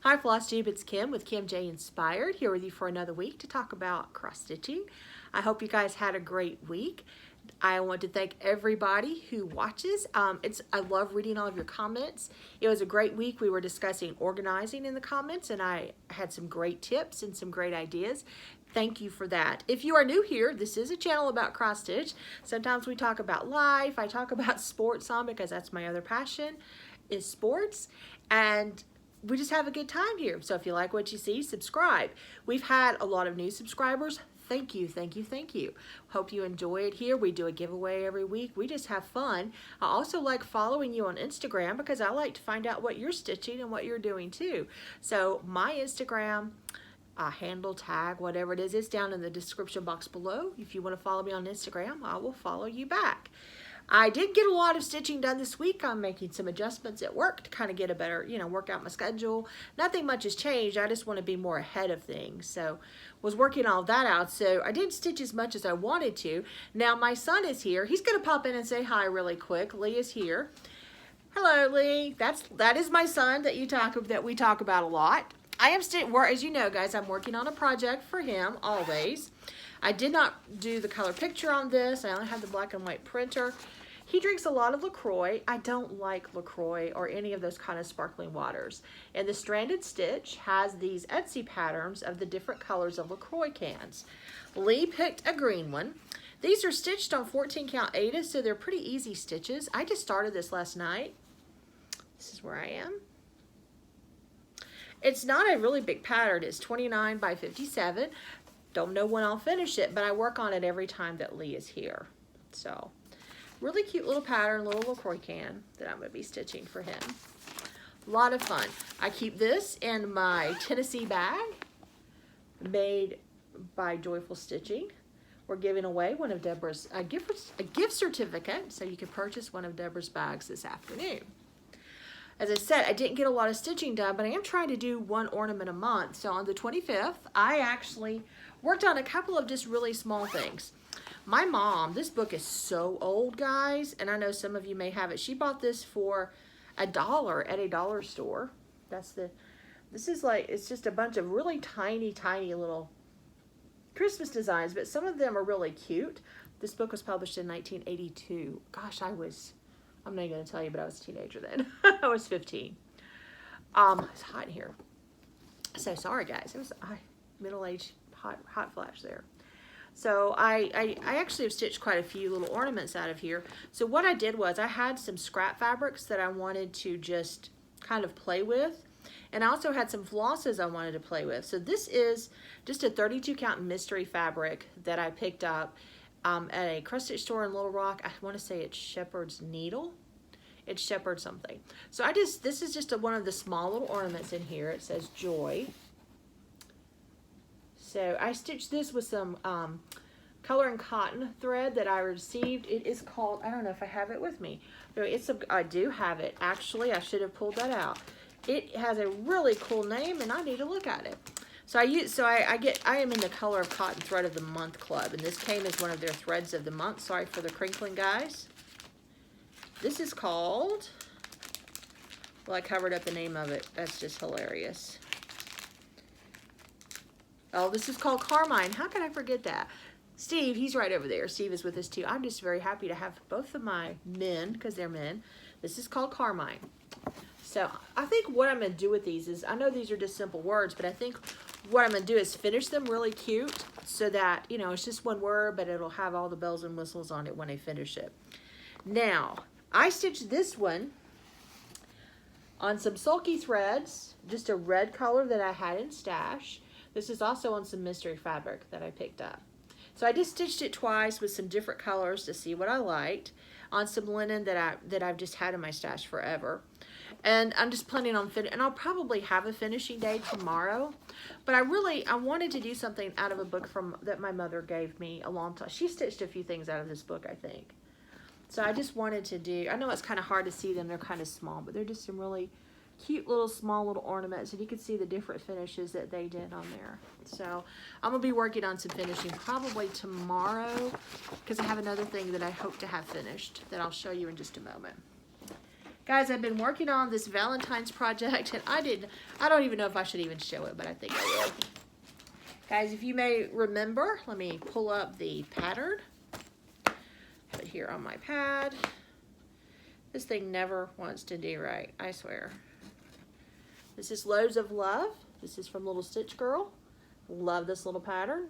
Hi Flosstube, it's Kim with Kim J Inspired, here with you for another week to talk about cross stitching. I hope you guys had a great week. I want to thank everybody who watches. I love reading all of your comments. It was a great week. We were discussing organizing in the comments, and I had some great tips and some great ideas. Thank you for that. If you are new here, this is a channel about cross stitch. Sometimes we talk about life. I talk about sports some because that's my other passion, is sports. And we just have a good time here. So if you like what you see, subscribe. We've had a lot of new subscribers. Thank you, thank you, thank you. Hope you enjoy it here. We do a giveaway every week. We just have fun. I also like following you on Instagram because I like to find out what you're stitching and what you're doing too. So my Instagram handle, tag, whatever it is, it's down in the description box below. If you want to follow me on Instagram, I will follow you back. I did get a lot of stitching done this week. I'm making some adjustments at work to kind of get a better, work out my schedule. Nothing much has changed. I just want to be more ahead of things. So was working all that out. So I didn't stitch as much as I wanted to. Now my son is here. He's going to pop in and say hi really quick. Lee is here. Hello, Lee. That is my son that we talk about a lot. I am as you know, guys, I'm working on a project for him always. I did not do the color picture on this. I only have the black and white printer. He drinks a lot of LaCroix. I don't like LaCroix or any of those kind of sparkling waters. And the Stranded Stitch has these Etsy patterns of the different colors of LaCroix cans. Lee picked a green one. These are stitched on 14 count Aida, so they're pretty easy stitches. I just started this last night. This is where I am. It's not a really big pattern. It's 29 by 57. Don't know when I'll finish it, but I work on it every time that Lee is here. So really cute little pattern, little LaCroix can that I'm going to be stitching for him. A lot of fun. I keep this in my Tennessee bag made by Joyful Stitching. We're giving away one of Deborah's a gift certificate, so you can purchase one of Deborah's bags this afternoon. As I said, I didn't get a lot of stitching done, but I am trying to do one ornament a month. So on the 25th, I actually worked on a couple of just really small things. My mom, this book is so old, guys, and I know some of you may have it. She bought this for $1 at a dollar store. This is like, it's just a bunch of really tiny, tiny little Christmas designs, but some of them are really cute. This book was published in 1982. Gosh, I'm not even going to tell you, but I was a teenager then. I was 15. It's hot in here. So sorry, guys. It was middle-aged hot flash there. So I actually have stitched quite a few little ornaments out of here. So what I did was I had some scrap fabrics that I wanted to just kind of play with. And I also had some flosses I wanted to play with. So this is just a 32 count mystery fabric that I picked up at a cross stitch store in Little Rock. I want to say it's Shepherd's Needle. It's Shepherd something. So this is just one of the small little ornaments in here. It says Joy. So I stitched this with some color and cotton thread that I received. It is called, I don't know if I have it with me. I do have it. Actually, I should have pulled that out. It has a really cool name, and I need to look at it. So I am in the Color of Cotton Thread of the Month Club, and this came as one of their threads of the month. Sorry for the crinkling, guys. This is called, well, I covered up the name of it. That's just hilarious. Oh, this is called Carmine. How can I forget that? Steve, he's right over there. Steve is with us too. I'm just very happy to have both of my men, because they're men. This is called Carmine. So I think what I'm going to do with these is, I know these are just simple words, but I think what I'm going to do is finish them really cute so that, it's just one word, but it'll have all the bells and whistles on it when I finish it. Now, I stitched this one on some sulky threads, just a red color that I had in stash. This is also on some mystery fabric that I picked up. So I just stitched it twice with some different colors to see what I liked on some linen that I've just had in my stash forever. And I'm just planning on and I'll probably have a finishing day tomorrow. But I wanted to do something out of a book that my mother gave me a long time. She stitched a few things out of this book, I think. So I just wanted to do, I know it's kind of hard to see them. They're kind of small, but they're just some really cute little small little ornaments, and you can see the different finishes that they did on there. So I'm gonna be working on some finishing probably tomorrow, because I have another thing that I hope to have finished that I'll show you in just a moment. Guys, I've been working on this Valentine's project, and I don't even know if I should even show it, but I think I will. Guys, if you may remember, let me pull up the pattern. Put here on my pad. This thing never wants to do right, I swear. This is Loads of Love. This is from Little Stitch Girl. Love this little pattern.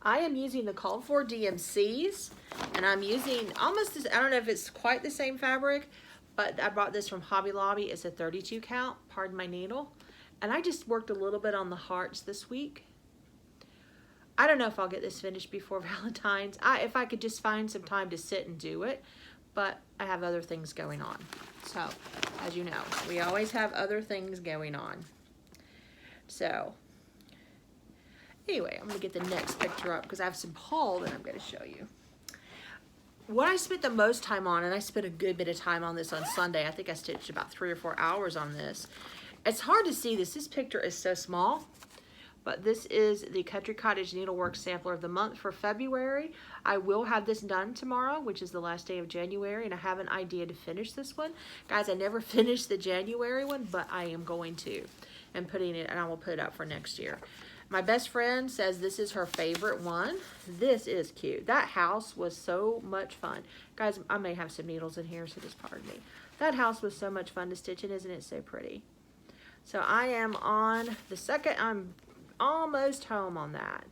I am using the called for DMCs, and I'm using almost this, I don't know if it's quite the same fabric, but I bought this from Hobby Lobby. It's a 32 count, pardon my needle. And I just worked a little bit on the hearts this week. I don't know if I'll get this finished before Valentine's. If I could just find some time to sit and do it, but I have other things going on. So, as you know, we always have other things going on. So, anyway, I'm going to get the next picture up because I have some haul that I'm going to show you. What I spent the most time on, and I spent a good bit of time on this on Sunday. I think I stitched about 3 or 4 hours on this. It's hard to see this. This picture is so small, but this is the Country Cottage Needlework Sampler of the month for February. I will have this done tomorrow, which is the last day of January, and I have an idea to finish this one. Guys, I never finished the January one, but I am going to, and I will put it up for next year. My best friend says this is her favorite one. This is cute. That house was so much fun. Guys, I may have some needles in here, so just pardon me. That house was so much fun to stitch in, isn't it so pretty? So I am on the second, I'm almost home on that.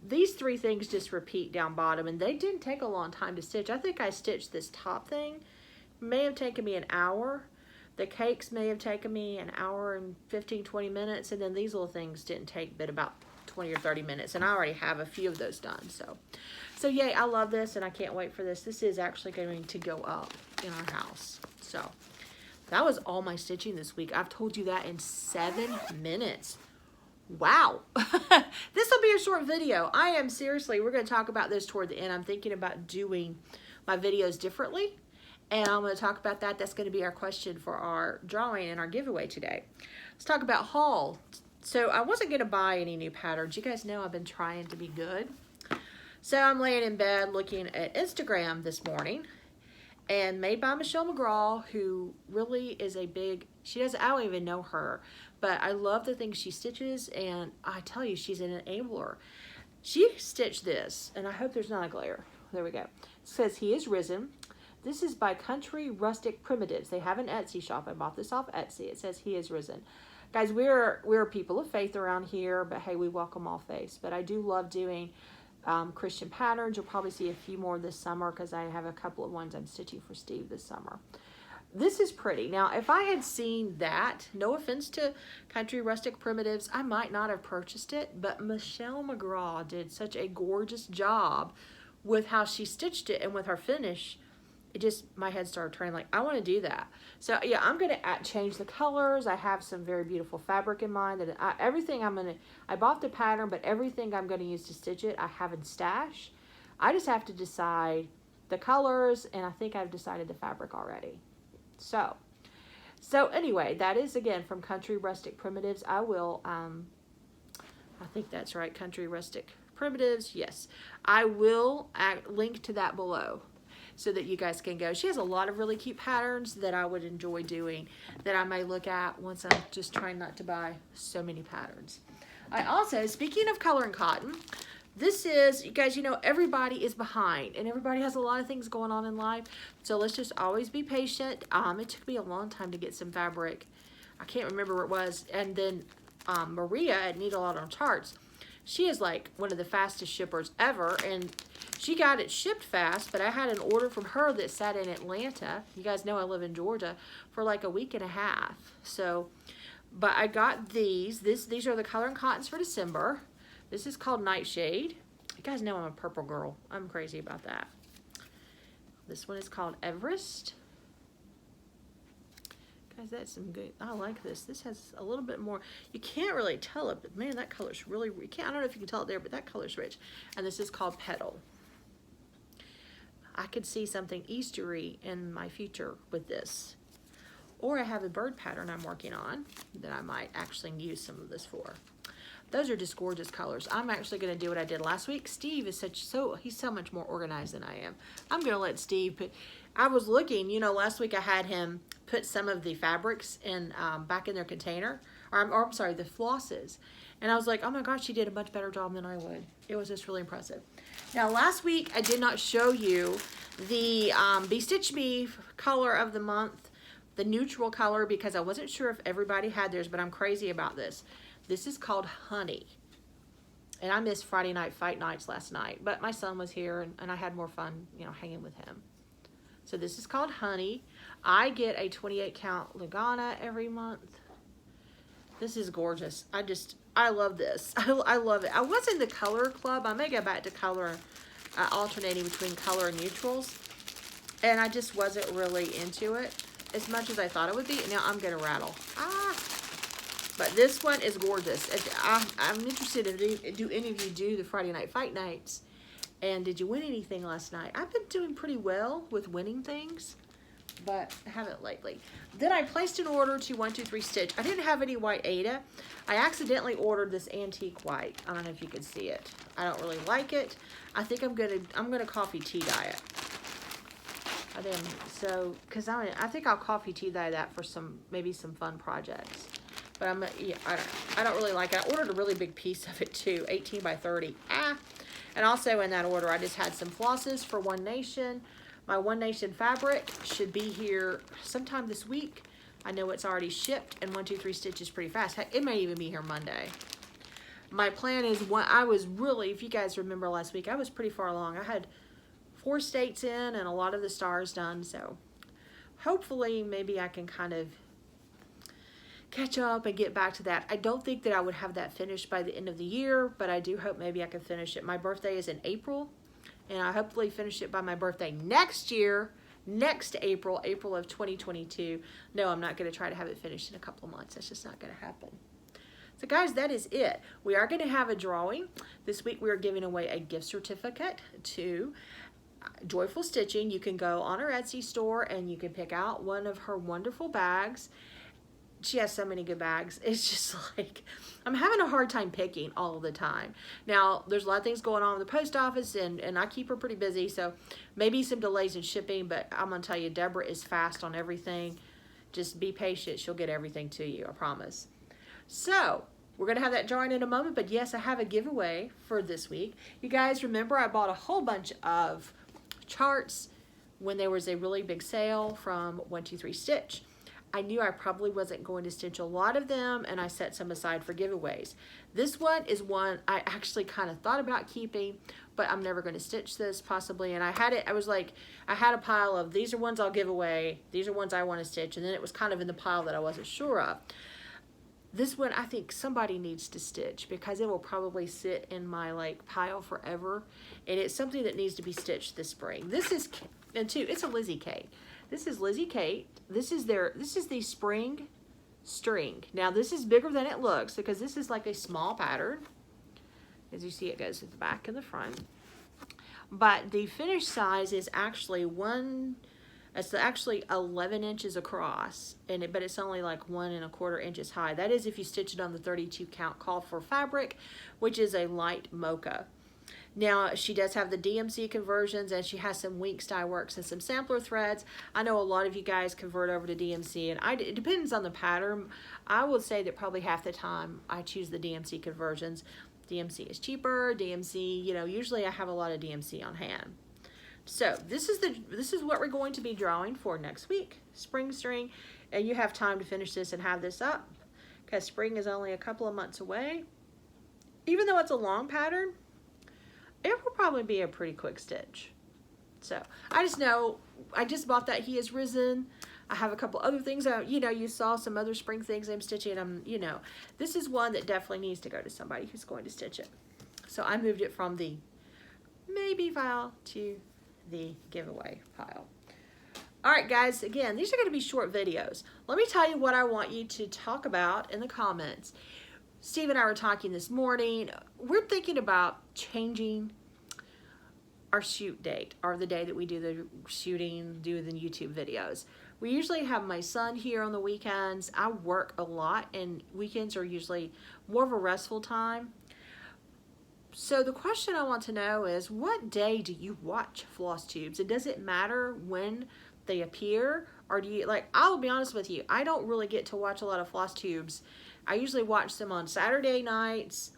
These 3 things just repeat down bottom, and they didn't take a long time to stitch. I think I stitched this top thing. May have taken me an hour. The cakes may have taken me an hour and 15, 20 minutes, and then these little things didn't take but about 20 or 30 minutes, and I already have a few of those done. So yay, I love this, and I can't wait for this. This is actually going to go up in our house. So that was all my stitching this week. I've told you that in 7 minutes. Wow. This will be a short video. I am seriously, we're going to talk about this toward the end. I'm thinking about doing my videos differently, and I'm going to talk about that. That's going to be our question for our drawing and our giveaway today. Let's talk about haul. So I wasn't going to buy any new patterns. You guys know I've been trying to be good. So I'm laying in bed looking at Instagram this morning, and made by Michelle McGraw, who really is a big, I don't even know her, but I love the things she stitches, and I tell you, she's an enabler. She stitched this, and I hope there's not a glare. There we go. It says, He is Risen. This is by Country Rustic Primitives. They have an Etsy shop. I bought this off Etsy. It says, He is Risen. Guys, we're people of faith around here, but hey, we welcome all faiths. But I do love doing Christian patterns. You'll probably see a few more this summer because I have a couple of ones I'm stitching for Steve this summer. This is pretty. Now, if I had seen that, no offense to Country Rustic Primitives, I might not have purchased it, but Michelle McGraw did such a gorgeous job with how she stitched it and with her finish. It just, my head started turning like, I want to do that. So yeah, I'm going to change the colors. I have some very beautiful fabric in mind. And I bought the pattern, but everything I'm going to use to stitch it, I have in stash. I just have to decide the colors, and I think I've decided the fabric already. So anyway, that is again from Country Rustic Primitives. I think that's right, Country Rustic Primitives. Yes, I will link to that below, so that you guys can go. She has a lot of really cute patterns that I would enjoy doing, that I may look at once I'm just trying not to buy so many patterns. I also, speaking of color and cotton, this is, you guys, you know, everybody is behind, and everybody has a lot of things going on in life, so let's just always be patient. It took me a long time to get some fabric. I can't remember where it was, and then Maria at Needle Out on Charts, she is like one of the fastest shippers ever, and she got it shipped fast, but I had an order from her that sat in Atlanta. You guys know I live in Georgia, for like a week and a half. So, but I got these. These are the color and cottons for December. This is called Nightshade. You guys know I'm a purple girl. I'm crazy about that. This one is called Everest. Guys, that's some good. I like this. This has a little bit more. You can't really tell it, but man, that color's really. I don't know if you can tell it there, but that color's rich. And this is called Petal. I could see something Eastery in my future with this. Or I have a bird pattern I'm working on that I might actually use some of this for. Those are just gorgeous colors. I'm actually going to do what I did last week. Steve is he's so much more organized than I am. I'm going to let Steve put, I was looking, you know, last week I had him put some of the fabrics in back in their container, or I'm sorry, the flosses. And I was like, oh my gosh, she did a much better job than I would. It was just really impressive. Now, last week I did not show you the Stitch Me color of the month, the neutral color, because I wasn't sure if everybody had theirs, but I'm crazy about this. This is called Honey. And I missed Friday night fight nights last night, but my son was here and I had more fun, you know, hanging with him. So this is called Honey. I get a 28 count Lagana every month. This is gorgeous. I love this. I love it. I was in the color club. I may go back to color, alternating between color and neutrals. And I just wasn't really into it as much as I thought it would be. Now I'm going to rattle. But this one is gorgeous. I'm interested in, do any of you do the Friday night fight nights? And did you win anything last night? I've been doing pretty well with winning things, but I haven't lately. Then I placed an order to 123 Stitch. I didn't have any white Ada. I accidentally ordered this antique white. I don't know if you can see it. I don't really like it. I think I'm gonna coffee tea dye it. I think I'll coffee tea dye that for maybe some fun projects. But yeah, I don't really like it. I ordered a really big piece of it too, 18 by 30. And also in that order, I just had some flosses for One Nation. My One Nation fabric should be here sometime this week. I know it's already shipped, and 123 Stitch is pretty fast. Heck, it may even be here Monday. My plan is, I was really, if you guys remember last week, I was pretty far along. I had 4 states in and a lot of the stars done, so hopefully maybe I can kind of catch up and get back to that. I don't think that I would have that finished by the end of the year, but I do hope maybe I can finish it. My birthday is in April, and I hopefully finish it by my birthday next year, next April of 2022. No, I'm not going to try to have it finished in a couple of months. That's just not going to happen. So guys, that is it. We are going to have a drawing. This week we are giving away a gift certificate to Joyful Stitching. You can go on our Etsy store and you can pick out one of her wonderful bags. She has so many good bags. It's just like, I'm having a hard time picking all the time. Now, there's a lot of things going on in the post office, and I keep her pretty busy, so maybe some delays in shipping, but I'm going to tell you, Deborah is fast on everything. Just be patient. She'll get everything to you, I promise. So, we're going to have that drawing in a moment, but yes, I have a giveaway for this week. You guys remember I bought a whole bunch of charts when there was a really big sale from 123 Stitch. I knew I probably wasn't going to stitch a lot of them, and I set some aside for giveaways. This one is one I actually kind of thought about keeping, but I'm never going to stitch this possibly. And I had a pile of, these are ones I'll give away, these are ones I want to stitch, and then it was kind of in the pile that I wasn't sure of. This one I think somebody needs to stitch because it will probably sit in my pile forever, and it's something that needs to be stitched this spring. This is, it's a Lizzie Kate. This is Lizzie Kate. This is the spring string. Now this is bigger than it looks because this is like a small pattern. As you see, it goes to the back and the front. But the finished size is actually it's actually 11 inches across, but it's only like 1 1/4 inches high. That is if you stitch it on the 32 count call for fabric, which is a light mocha. Now, she does have the DMC conversions, and she has some Winx dye works and some sampler threads. I know a lot of you guys convert over to DMC, and it depends on the pattern. I would say that probably half the time I choose the DMC conversions. DMC is cheaper. DMC, usually I have a lot of DMC on hand. So this is what we're going to be drawing for next week, spring string, and you have time to finish this and have this up because spring is only a couple of months away. Even though it's a long pattern, it will probably be a pretty quick stitch. So I just know, I just bought that He Has Risen. I have a couple other things. You saw some other spring things I'm stitching. This is one that definitely needs to go to somebody who's going to stitch it. So I moved it from the maybe file to the giveaway pile. All right, guys, again, these are going to be short videos. Let me tell you what I want you to talk about in the comments. Steve and I were talking this morning. We're thinking about changing our shoot date, or the day that we do the shooting, do the YouTube videos. We usually have my son here on the weekends. I work a lot, and weekends are usually more of a restful time. So the question I want to know is, what day do you watch floss tubes? And does it matter when they appear? Or do you, like, I'll be honest with you, I don't really get to watch a lot of floss tubes. I usually watch them on Saturday nights,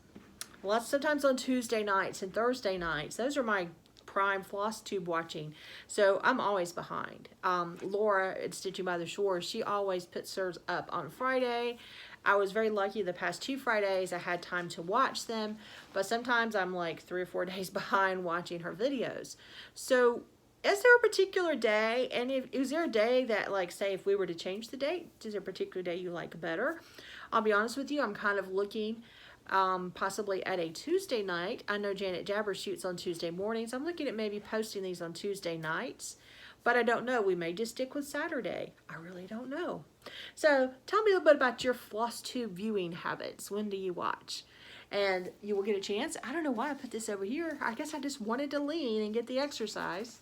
sometimes on Tuesday nights and Thursday nights. Those are my prime floss tube watching. So I'm always behind. Laura at Stitching by the Shore, she always puts hers up on Friday. I was very lucky the past 2 Fridays I had time to watch them, but sometimes I'm like 3 or 4 days behind watching her videos. So is there a particular day, and is there a day that, like, say if we were to change the date, is there a particular day you like better? I'll be honest with you, I'm kind of looking possibly at a Tuesday night. I know Janet Jabber shoots on Tuesday mornings. I'm looking at maybe posting these on Tuesday nights, but I don't know. We may just stick with Saturday. I really don't know. So tell me a little bit about your floss tube viewing habits. When do you watch? And you will get a chance. I don't know why I put this over here. I guess I just wanted to lean and get the exercise.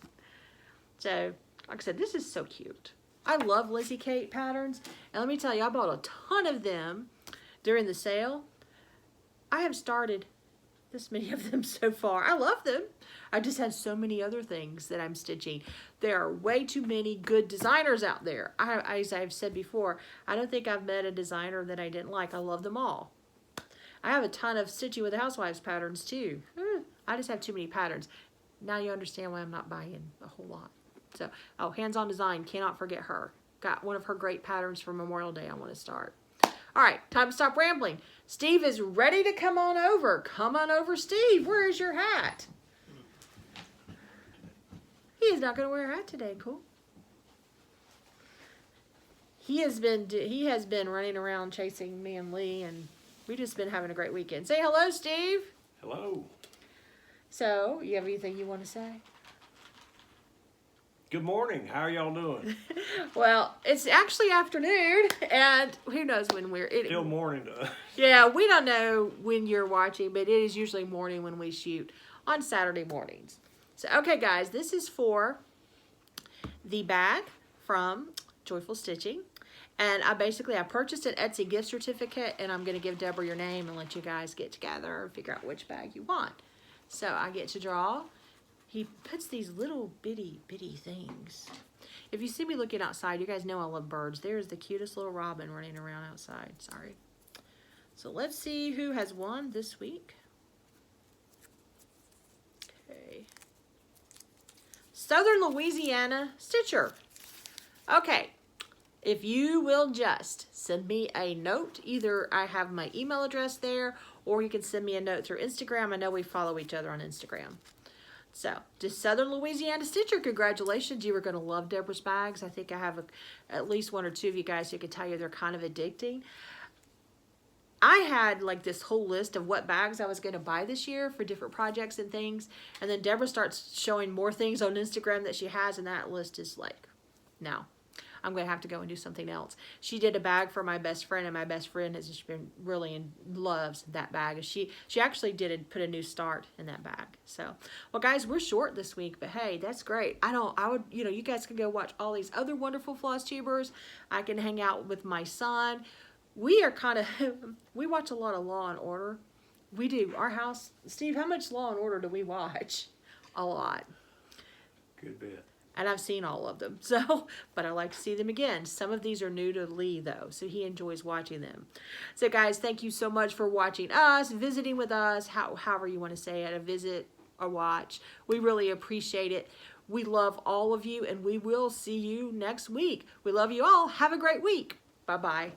So, like I said, this is so cute. I love Lizzie Kate patterns. And let me tell you, I bought a ton of them during the sale. I have started this many of them so far. I love them. I just have so many other things that I'm stitching. There are way too many good designers out there. As I've said before, I don't think I've met a designer that I didn't like. I love them all. I have a ton of Stitching with the Housewives patterns too. I just have too many patterns. Now you understand why I'm not buying a whole lot. So, oh, Hands On Design, cannot forget her. Got one of her great patterns for Memorial Day I want to start. All right, time to stop rambling. Steve is ready to come on over. Come on over, Steve. Where is your hat? He is not going to wear a hat today. Cool. He has been running around chasing me and Lee, and we've just been having a great weekend. Say hello, Steve. Hello. So, you have anything you want to say? Good morning. How are y'all doing? Well, it's actually afternoon, and who knows when we're... Still morning to us. Yeah, we don't know when you're watching, but it is usually morning when we shoot on Saturday mornings. So, okay, guys, this is for the bag from Joyful Stitching. And I purchased an Etsy gift certificate, and I'm going to give Deborah your name and let you guys get together and figure out which bag you want. So I get to draw. He puts these little bitty things. If you see me looking outside, you guys know I love birds. There's the cutest little robin running around outside. Sorry. So let's see who has won this week. Okay. Southern Louisiana Stitcher. Okay. If you will just send me a note, either I have my email address there, or you can send me a note through Instagram. I know we follow each other on Instagram. So, just Southern Louisiana Stitcher, congratulations. You are going to love Deborah's bags. I think I have at least 1 or 2 of you guys who can tell you they're kind of addicting. I had like this whole list of what bags I was going to buy this year for different projects and things. And then Deborah starts showing more things on Instagram that she has, and that list is like, no. I'm going to have to go and do something else. She did a bag for my best friend, and my best friend has just been really loves that bag. She actually put a new start in that bag. So, well, guys, we're short this week, but hey, that's great. You guys can go watch all these other wonderful floss tubers. I can hang out with my son. We watch a lot of Law and Order. We do. Our house, Steve, how much Law and Order do we watch? A lot. Good bit. And I've seen all of them, so, but I like to see them again. Some of these are new to Lee, though, so he enjoys watching them. So, guys, thank you so much for watching us, visiting with us, however you want to say it, a visit, a watch. We really appreciate it. We love all of you, and we will see you next week. We love you all. Have a great week. Bye-bye.